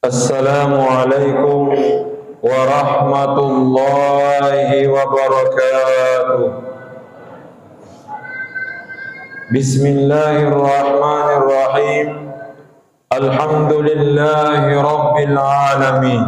Assalamualaikum warahmatullahi wabarakatuh. Bismillahirrahmanirrahim. Alhamdulillahi rabbil alamin.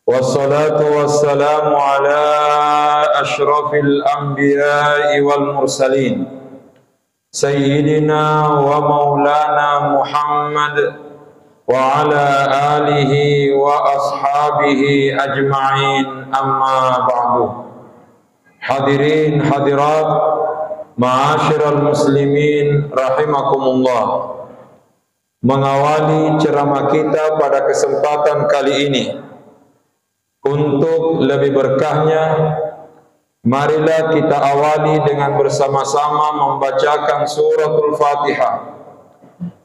Wassalatu wassalamu ala ashrafil anbiya'i wal mursalin, Sayyidina wa maulana Muhammad wa ala alihi wa ashabihi ajma'in, amma ba'du. Hadirin hadirat ma'asyiral muslimin rahimakumullah. Mengawali ceramah kita pada kesempatan kali ini, untuk lebih berkahnya, marilah kita awali dengan bersama-sama membacakan suratul Fatihah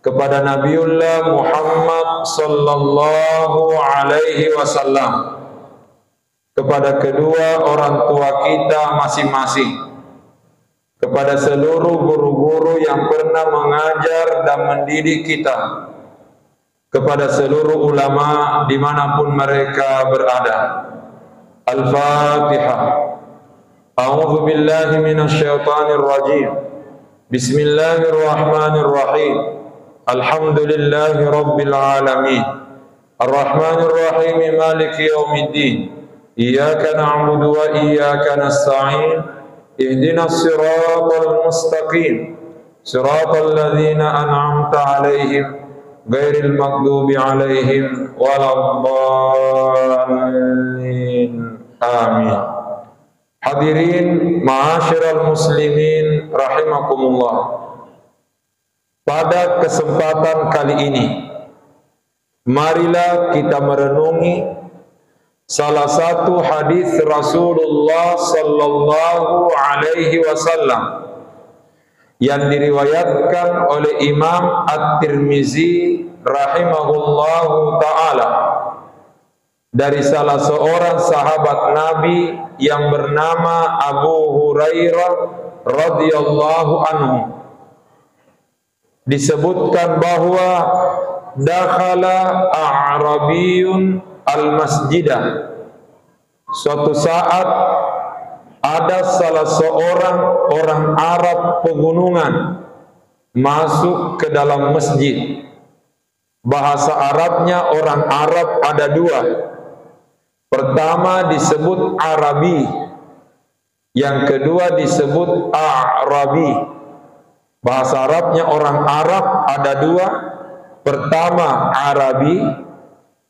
kepada Nabiullah Muhammad sallallahu alaihi wasallam, kepada kedua orang tua kita masing-masing, kepada seluruh guru-guru yang pernah mengajar dan mendidik kita, kepada seluruh ulama dimanapun mereka berada. Al-Fatihah. A'udzu billahi minasyaitonir rajim. Bismillahirrahmanirrahim. Alhamdulillahi rabbil alamin. Ar-Rahmanir Rahim, Maliki yaumiddin. Iyyaka na'budu wa iyyaka nasta'in. Ihdinas siratal mustaqim. Siratal ladzina an'amta 'alaihim ghairil maghdubi 'alaihim waladdallin. Amin. Hadirin ma'asyiral muslimin rahimakumullah. Pada kesempatan kali ini, marilah kita merenungi salah satu hadis Rasulullah sallallahu alaihi wasallam yang diriwayatkan oleh Imam At-Tirmizi rahimahullahu ta'ala dari salah seorang sahabat Nabi yang bernama Abu Hurairah radhiyallahu anhu. Disebutkan bahwa dakhala a'rabiyun al-masjidah. Suatu saat ada salah seorang orang Arab pegunungan masuk ke dalam masjid. Bahasa Arabnya orang Arab ada dua. Pertama disebut Arabi, yang kedua disebut A'rabi. Bahasa Arabnya orang Arab ada dua. Pertama Arabi,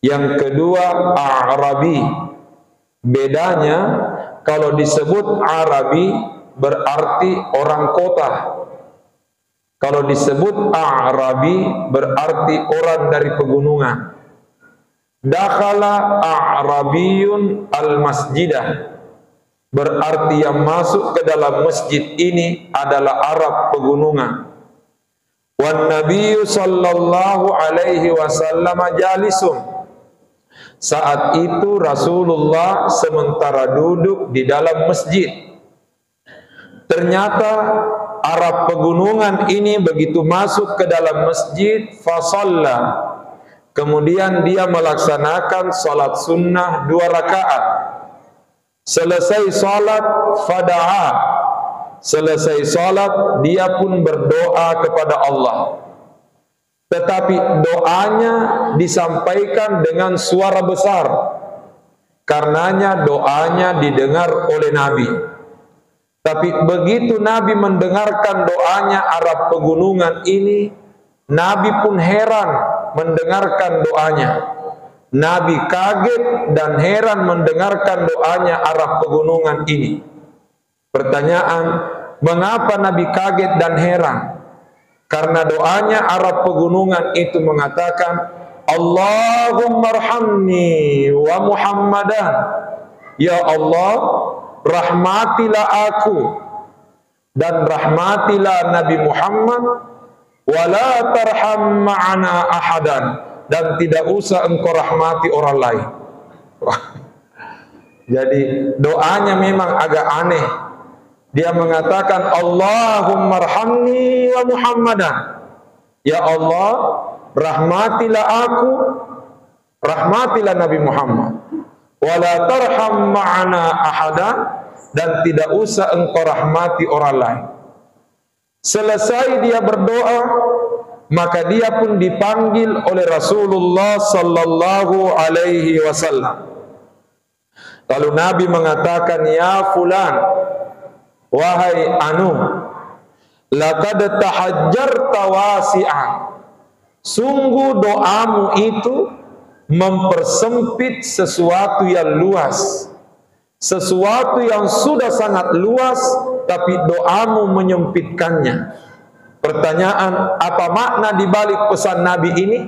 yang kedua A'rabi. Bedanya, kalau disebut Arabi berarti orang kota. Kalau disebut A'rabi berarti orang dari pegunungan. Dakhala A'rabiyun al-masjidah, berarti yang masuk ke dalam masjid ini adalah Arab pegunungan. Wan Nabiyyu sallallahu alaihi wasallam jalisun. Saat itu Rasulullah sementara duduk di dalam masjid. Ternyata Arab pegunungan ini begitu masuk ke dalam masjid, fasalla, kemudian dia melaksanakan salat sunnah 2 rakaat. Selesai salat, fada'a, selesai salat dia pun berdoa kepada Allah. Tetapi doanya disampaikan dengan suara besar, karenanya doanya didengar oleh Nabi. Tapi begitu Nabi mendengarkan doanya Arab pegunungan ini, Nabi pun heran mendengarkan doanya. Nabi kaget dan heran mendengarkan doanya Arab pegunungan ini. Pertanyaan, mengapa Nabi kaget dan heran? Karena doanya Arab pegunungan itu mengatakan, Allahumma arhamni wa Muhammadan. Ya Allah, rahmatilah aku dan rahmatilah Nabi Muhammad, wala tarham ma'ana ahadan, dan tidak usah engkau rahmati orang lain. Jadi doanya memang agak aneh. Dia mengatakan Allahumma arhamni wa Muhammadan. Ya Allah, rahmatilah aku, rahmatilah Nabi Muhammad. Wala tarham ma'ana ahada, dan tidak usah engkau rahmati orang lain. Selesai dia berdoa, maka dia pun dipanggil oleh Rasulullah sallallahu alaihi wasallam. Lalu Nabi mengatakan, ya fulan, wahai anu, laqad tahajjarta wasi'an, sungguh doamu itu mempersempit sesuatu yang luas, sesuatu yang sudah sangat luas, tapi doamu menyempitkannya. Pertanyaan, apa makna dibalik pesan Nabi ini?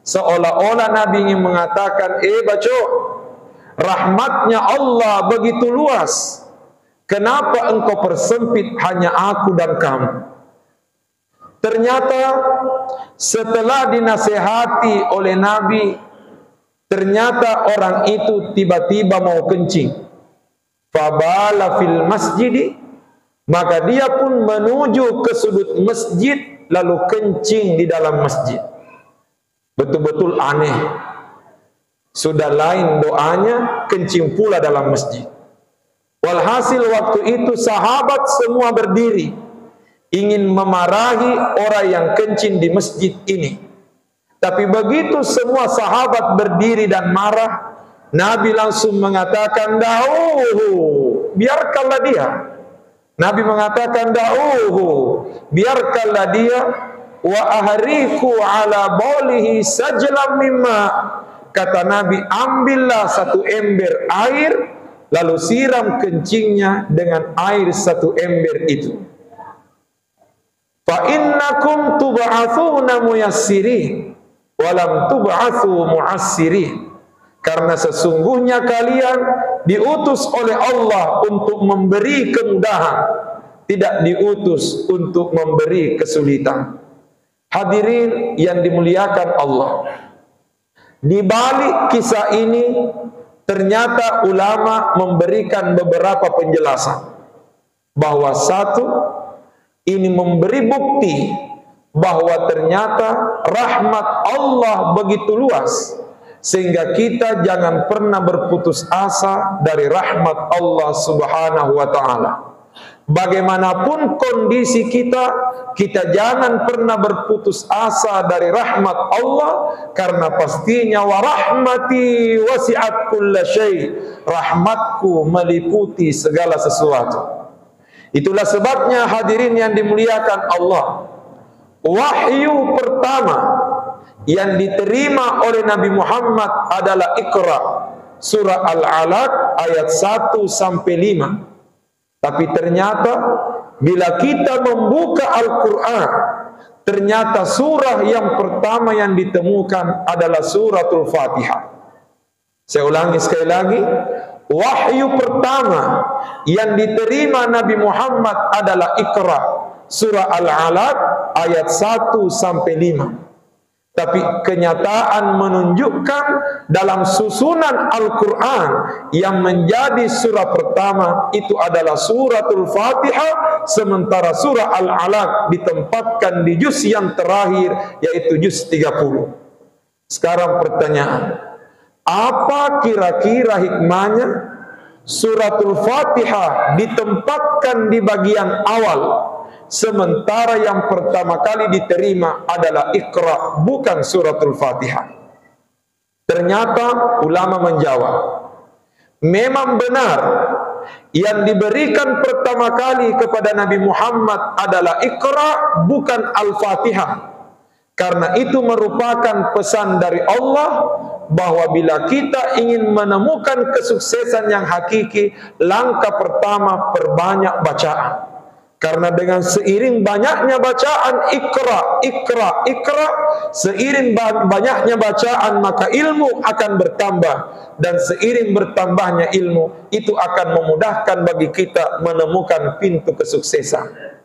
Seolah-olah Nabi ingin mengatakan, baco, rahmatnya Allah begitu luas, kenapa engkau persempit hanya aku dan kamu? Ternyata setelah dinasehati oleh Nabi, ternyata orang itu tiba-tiba mau kencing. Fabala fil masjidi, maka dia pun menuju ke sudut masjid lalu kencing di dalam masjid. Betul-betul aneh. Sudah lain doanya, kencing pula dalam masjid. Walhasil waktu itu sahabat semua berdiri, ingin memarahi orang yang kencing di masjid ini. Tapi begitu semua sahabat berdiri dan marah, Nabi langsung mengatakan, da'uhu, biarkanlah dia. Nabi mengatakan, da'uhu, biarkanlah dia. Wa ahriku ala baulihi sajlam mimma. Kata Nabi, ambillah satu ember air, lalu siram kencingnya dengan air satu ember itu. Fa innakum tub'atsuna muyassirin walam tub'atsu mu'assirin. Karena sesungguhnya kalian diutus oleh Allah untuk memberi kemudahan, tidak diutus untuk memberi kesulitan. Hadirin yang dimuliakan Allah, di balik kisah ini ternyata ulama memberikan beberapa penjelasan bahwa satu, ini memberi bukti bahwa ternyata rahmat Allah begitu luas, sehingga kita jangan pernah berputus asa dari rahmat Allah Subhanahu wa ta'ala. Bagaimanapun kondisi kita, kita jangan pernah berputus asa dari rahmat Allah, karena pastinya wa rahmati wasi'at kulla syai', rahmatku meliputi segala sesuatu. Itulah sebabnya hadirin yang dimuliakan Allah, wahyu pertama yang diterima oleh Nabi Muhammad adalah Iqra, surah Al-Alaq ayat 1 sampai 5. Tapi ternyata bila kita membuka Al-Quran, ternyata surah yang pertama yang ditemukan adalah suratul Fatihah. Saya ulangi sekali lagi, wahyu pertama yang diterima Nabi Muhammad adalah Iqra, surah Al-Alaq ayat 1 sampai 5. Tapi kenyataan menunjukkan dalam susunan Al-Quran yang menjadi surah pertama itu adalah suratul Fatihah, sementara surah Al-Alaq ditempatkan di juz yang terakhir, yaitu juz 30. Sekarang pertanyaan, apa kira-kira hikmahnya suratul Fatihah ditempatkan di bagian awal, sementara yang pertama kali diterima adalah Iqra, bukan suratul Fatihah? Ternyata ulama menjawab, memang benar yang diberikan pertama kali kepada Nabi Muhammad adalah Iqra, bukan Al-Fatihah. Karena itu merupakan pesan dari Allah bahwa bila kita ingin menemukan kesuksesan yang hakiki, langkah pertama perbanyak bacaan. Karena dengan seiring banyaknya bacaan Iqra, Iqra, Iqra, seiring banyaknya bacaan maka ilmu akan bertambah, dan seiring bertambahnya ilmu itu akan memudahkan bagi kita menemukan pintu kesuksesan.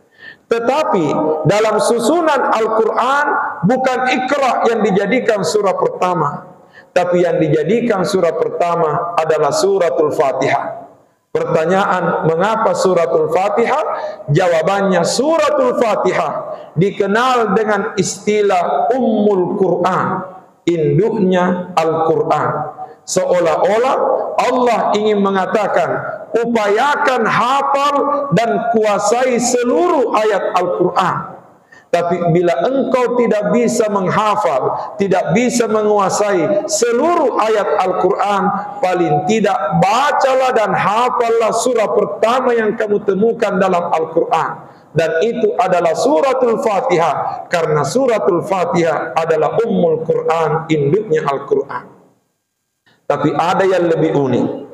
Tetapi dalam susunan Al-Quran bukan Iqra yang dijadikan surah pertama, tapi yang dijadikan surah pertama adalah suratul Fatihah. Pertanyaan, mengapa suratul Fatihah? Jawabannya, suratul Fatihah dikenal dengan istilah Ummul Quran. induknya Al-Quran. Seolah-olah Allah ingin mengatakan, upayakan hafal dan kuasai seluruh ayat Al-Quran. Tapi bila engkau tidak bisa menghafal, tidak bisa menguasai seluruh ayat Al-Quran, paling tidak bacalah dan hafallah surah pertama yang kamu temukan dalam Al-Quran. Dan itu adalah suratul Fatihah, karena suratul Fatihah adalah ummul Quran, induknya Al-Quran. Tapi ada yang lebih unik.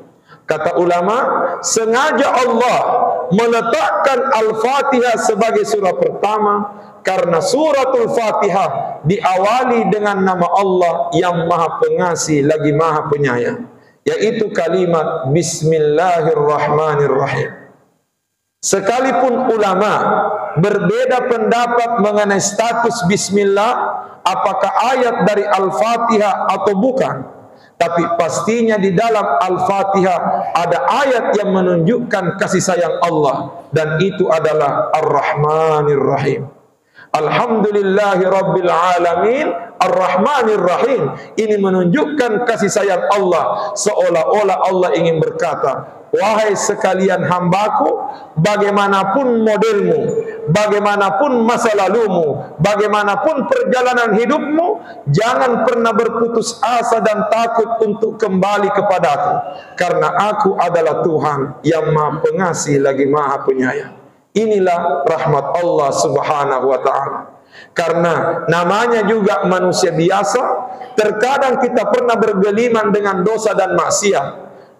Kata ulama, sengaja Allah meletakkan Al-Fatihah sebagai surah pertama, karena suratul Fatihah diawali dengan nama Allah yang Maha Pengasih lagi Maha Penyayang, yaitu kalimat Bismillahirrahmanirrahim. Sekalipun ulama berbeda pendapat mengenai status Bismillah, apakah ayat dari Al-Fatihah atau bukan, tapi pastinya di dalam Al-Fatihah ada ayat yang menunjukkan kasih sayang Allah, dan itu adalah Ar-Rahmanir Rahim. Alhamdulillahi Rabbil Alamin Ar-Rahmanir Rahim. Ini menunjukkan kasih sayang Allah, seolah-olah Allah ingin berkata, wahai sekalian hambaku, bagaimanapun modelmu, bagaimanapun masa lalumu, bagaimanapun perjalanan hidupmu, jangan pernah berputus asa dan takut untuk kembali kepadaku, karena aku adalah Tuhan yang Maha Pengasih lagi Maha Penyayang. Inilah rahmat Allah Subhanahu wa ta'ala. Karena namanya juga manusia biasa, terkadang kita pernah bergeliman dengan dosa dan maksiat.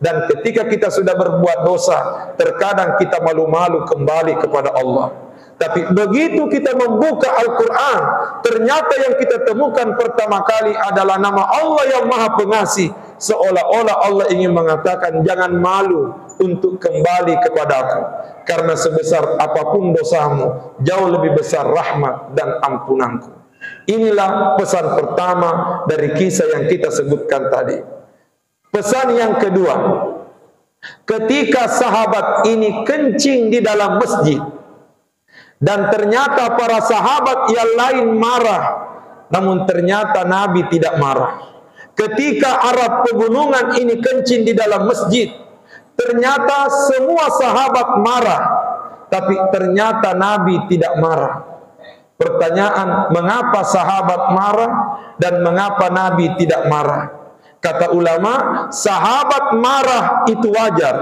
Dan ketika kita sudah berbuat dosa, terkadang kita malu-malu kembali kepada Allah. Tapi begitu kita membuka Al-Quran, ternyata yang kita temukan pertama kali adalah nama Allah yang Maha Pengasih. Seolah-olah Allah ingin mengatakan, jangan malu untuk kembali kepadaku, karena sebesar apapun dosamu, jauh lebih besar rahmat dan ampunanku. Inilah pesan pertama dari kisah yang kita sebutkan tadi. Pesan yang kedua, ketika sahabat ini kencing di dalam masjid, dan ternyata para sahabat yang lain marah, namun ternyata Nabi tidak marah. Ketika Arab pegunungan ini kencing di dalam masjid, ternyata semua sahabat marah, tapi ternyata Nabi tidak marah. Pertanyaan, mengapa sahabat marah dan mengapa Nabi tidak marah? Kata ulama, sahabat marah itu wajar,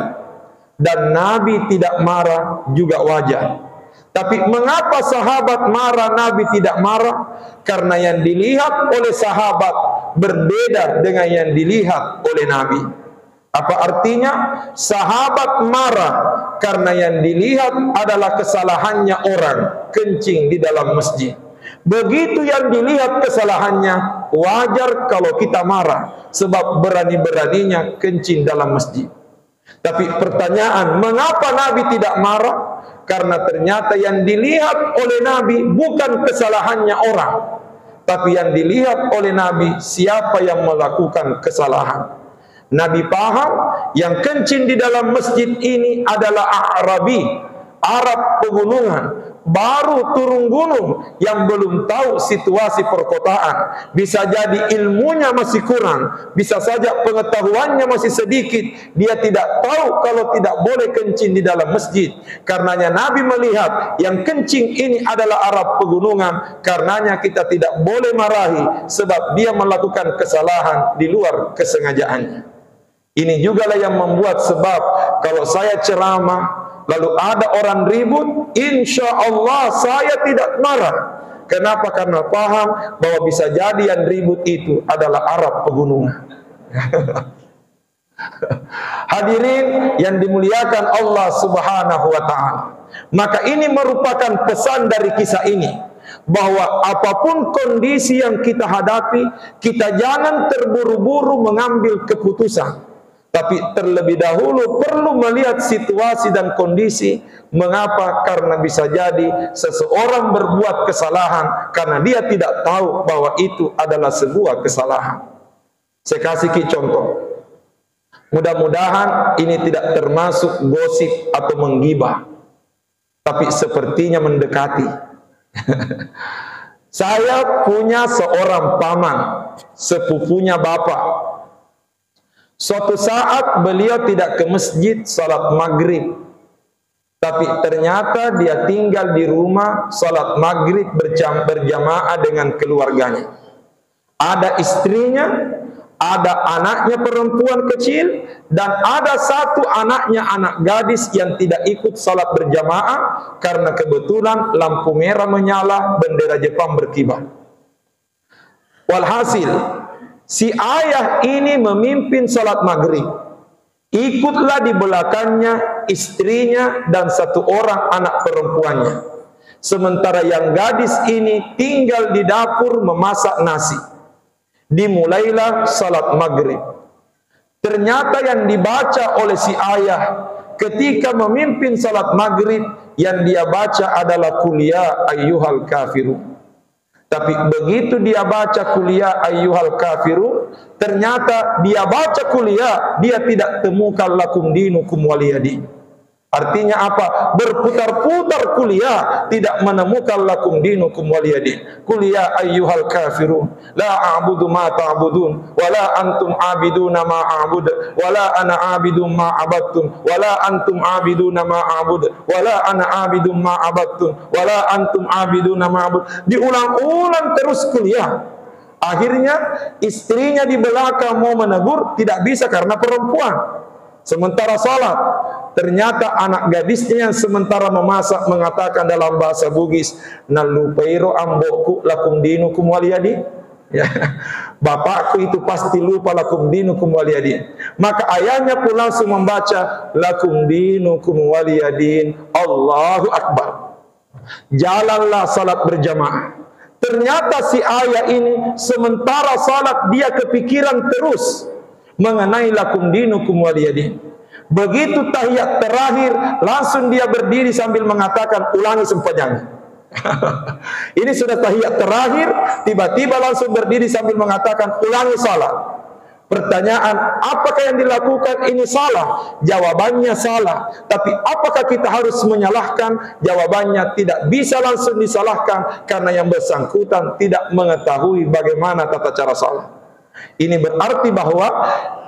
dan Nabi tidak marah juga wajar. Tapi mengapa sahabat marah, Nabi tidak marah? Karena yang dilihat oleh sahabat berbeda dengan yang dilihat oleh Nabi. Apa artinya? Sahabat marah karena yang dilihat adalah kesalahannya orang kencing di dalam masjid. Begitu yang dilihat kesalahannya, wajar kalau kita marah, sebab berani-beraninya kencing dalam masjid. Tapi pertanyaan, mengapa Nabi tidak marah? Karena ternyata yang dilihat oleh Nabi bukan kesalahannya orang, tapi yang dilihat oleh Nabi siapa yang melakukan kesalahan. Nabi paham yang kencing di dalam masjid ini adalah Arabi, Arab pegunungan, baru turun gunung, yang belum tahu situasi perkotaan. Bisa jadi ilmunya masih kurang, bisa saja pengetahuannya masih sedikit. Dia tidak tahu kalau tidak boleh kencing di dalam masjid. Karenanya Nabi melihat yang kencing ini adalah Arab pegunungan, karenanya kita tidak boleh marahi, sebab dia melakukan kesalahan di luar kesengajaannya. Ini jugalah yang membuat sebab kalau saya ceramah lalu ada orang ribut, insya Allah saya tidak marah. Kenapa? Karena paham bahwa bisa jadi yang ribut itu adalah Arab pegunungan. Hadirin yang dimuliakan Allah Subhanahu wa ta'ala, maka ini merupakan pesan dari kisah ini, bahwa apapun kondisi yang kita hadapi, kita jangan terburu-buru mengambil keputusan, tapi terlebih dahulu perlu melihat situasi dan kondisi. Mengapa? Karena bisa jadi seseorang berbuat kesalahan karena dia tidak tahu bahwa itu adalah sebuah kesalahan. Saya kasih contoh. Mudah-mudahan ini tidak termasuk gosip atau menggibah, tapi sepertinya mendekati. Saya punya seorang paman, sepupunya bapak. Suatu saat beliau tidak ke masjid salat maghrib, tapi ternyata dia tinggal di rumah salat maghrib berjamaah dengan keluarganya. Ada istrinya, ada anaknya perempuan kecil, dan ada satu anaknya, anak gadis yang tidak ikut salat berjamaah karena kebetulan lampu merah menyala, bendera Jepang berkibar. Walhasil, si ayah ini memimpin salat maghrib. Ikutlah di belakangnya istrinya dan satu orang anak perempuannya. Sementara yang gadis ini tinggal di dapur memasak nasi. Dimulailah salat maghrib. Ternyata yang dibaca oleh si ayah ketika memimpin salat maghrib, yang dia baca adalah Qul ya ayyuhal kafirun. Tapi begitu dia baca Qul ya ayyuhal kafirun, ternyata dia baca Qul ya, dia tidak temukan lakum dinukum waliyadin. Artinya apa? Berputar-putar Qul ya, tidak menemukan lakum dinukum waliyadin. Qul ya ayyuhal kafirun, la a'budu ma ta'budun, wa la antum a'biduna ma a'bud, wa la ana a'bidum ma abattum, wa la antum a'biduna ma a'bud, wa la ana a'bidum ma abattum, wa la antum a'biduna ma a'bud. Diulang-ulang terus Qul ya. Akhirnya istrinya di belakang mau menegur, tidak bisa karena perempuan. Sementara salat, ternyata anak gadisnya yang sementara memasak mengatakan dalam bahasa Bugis, nalupeiro ambokku lakum dinukum waliyadi. Ya, bapakku itu pasti lupa lakum dinukum waliyadin. Maka ayahnya pun langsung membaca lakum dinukum waliyadin. Allahu Akbar. Jalanlah salat berjamaah. Ternyata si ayah ini sementara salat dia kepikiran terus mengenai lakum dinukum waliyadin. Begitu tahiyat terakhir, langsung dia berdiri sambil mengatakan, ulangi sepanjangnya. Ini sudah tahiyat terakhir, tiba-tiba langsung berdiri sambil mengatakan, ulangi salat. Pertanyaan, apakah yang dilakukan ini salah? Jawabannya salah. Tapi apakah kita harus menyalahkan? Jawabannya tidak bisa langsung disalahkan, karena yang bersangkutan tidak mengetahui bagaimana tata cara salat. Ini berarti bahwa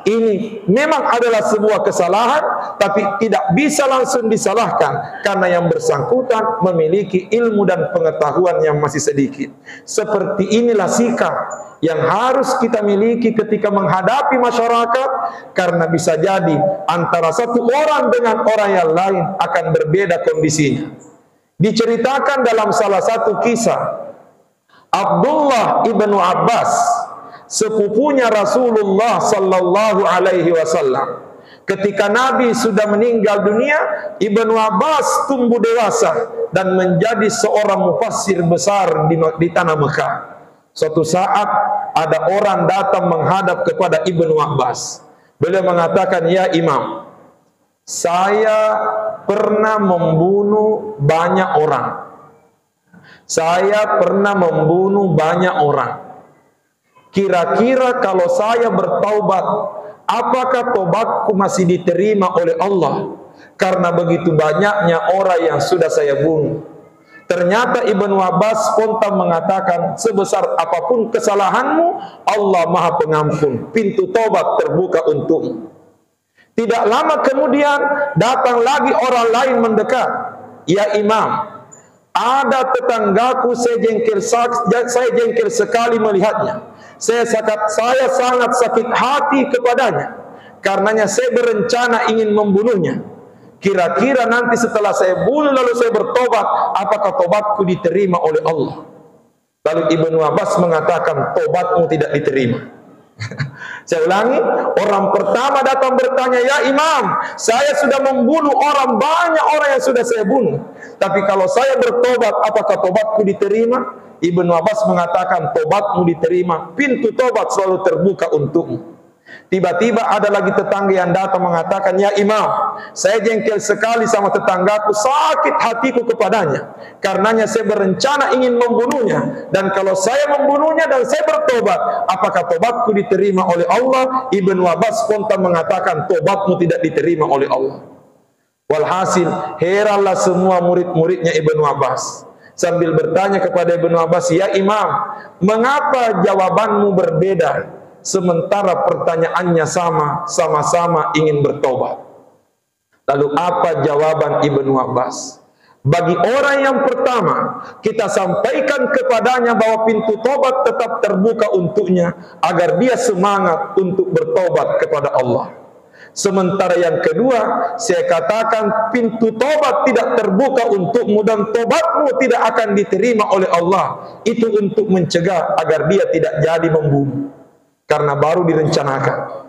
ini memang adalah sebuah kesalahan, tapi tidak bisa langsung disalahkan karena yang bersangkutan memiliki ilmu dan pengetahuan yang masih sedikit. Seperti inilah sikap yang harus kita miliki ketika menghadapi masyarakat, karena bisa jadi antara satu orang dengan orang yang lain akan berbeda kondisinya. Diceritakan dalam salah satu kisah, Abdullah ibnu Abbas, sepupunya Rasulullah sallallahu alaihi wasallam. Ketika Nabi sudah meninggal dunia, Ibnu Abbas tumbuh dewasa dan menjadi seorang mufassir besar di tanah Mekah. Suatu saat ada orang datang menghadap kepada Ibnu Abbas. Beliau mengatakan, "Ya Imam, saya pernah membunuh banyak orang. Saya pernah membunuh banyak orang. Kira-kira kalau saya bertaubat, apakah taubatku masih diterima oleh Allah? Karena begitu banyaknya orang yang sudah saya bunuh." Ternyata Ibnu Abbas spontan mengatakan, sebesar apapun kesalahanmu, Allah Maha Pengampun, pintu taubat terbuka untukmu. Tidak lama kemudian datang lagi orang lain mendekat. "Ya Imam, ada tetanggaku, saya jengkel sekali melihatnya. Saya sangat sakit hati kepadanya. Karenanya saya berencana ingin membunuhnya. Kira-kira nanti setelah saya bunuh lalu saya bertobat, apakah tobatku diterima oleh Allah?" Lalu Ibnu Abbas mengatakan, "Tobatmu tidak diterima." Saya ulangi, orang pertama datang bertanya, "Ya Imam, saya sudah membunuh orang, banyak orang yang sudah saya bunuh. Tapi kalau saya bertobat, apakah tobatku diterima?" Ibnu Abbas mengatakan, "Tobatmu diterima, pintu tobat selalu terbuka untukmu." Tiba-tiba ada lagi tetangga yang datang mengatakan, "Ya Imam, saya jengkel sekali sama tetanggaku, sakit hatiku kepadanya. Karenanya saya berencana ingin membunuhnya. Dan kalau saya membunuhnya dan saya bertobat, apakah tobatku diterima oleh Allah?" Ibnu Abbas spontan mengatakan, "Tobatmu tidak diterima oleh Allah." Walhasil, heranlah semua murid-muridnya Ibnu Abbas. sambil bertanya kepada Ibnu Abbas, "Ya Imam, mengapa jawabanmu berbeda sementara pertanyaannya sama-sama ingin bertobat?" Lalu apa jawaban Ibnu Abbas? Bagi orang yang pertama, kita sampaikan kepadanya bahwa pintu tobat tetap terbuka untuknya agar dia semangat untuk bertobat kepada Allah. Sementara yang kedua, saya katakan pintu tobat tidak terbuka untukmu dan tobatmu tidak akan diterima oleh Allah. Itu untuk mencegah agar dia tidak jadi membunuh, karena baru direncanakan.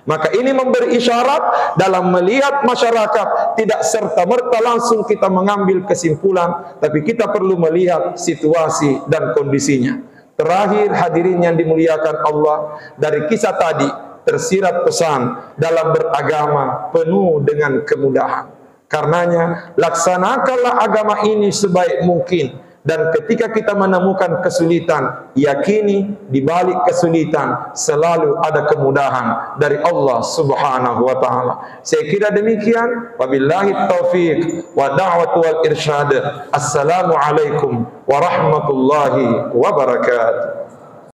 Maka ini memberi isyarat dalam melihat masyarakat, tidak serta-merta langsung kita mengambil kesimpulan, tapi kita perlu melihat situasi dan kondisinya. Terakhir, hadirin yang dimuliakan Allah, dari kisah tadi tersirat pesan dalam beragama penuh dengan kemudahan. Karenanya, laksanakanlah agama ini sebaik mungkin. Dan ketika kita menemukan kesulitan, yakini di balik kesulitan selalu ada kemudahan dari Allah Subhanahu wa taala. Saya kira demikian. Wabillahi taufiq wa da'watu wal irsyad. Assalamualaikum warahmatullahi wabarakatuh.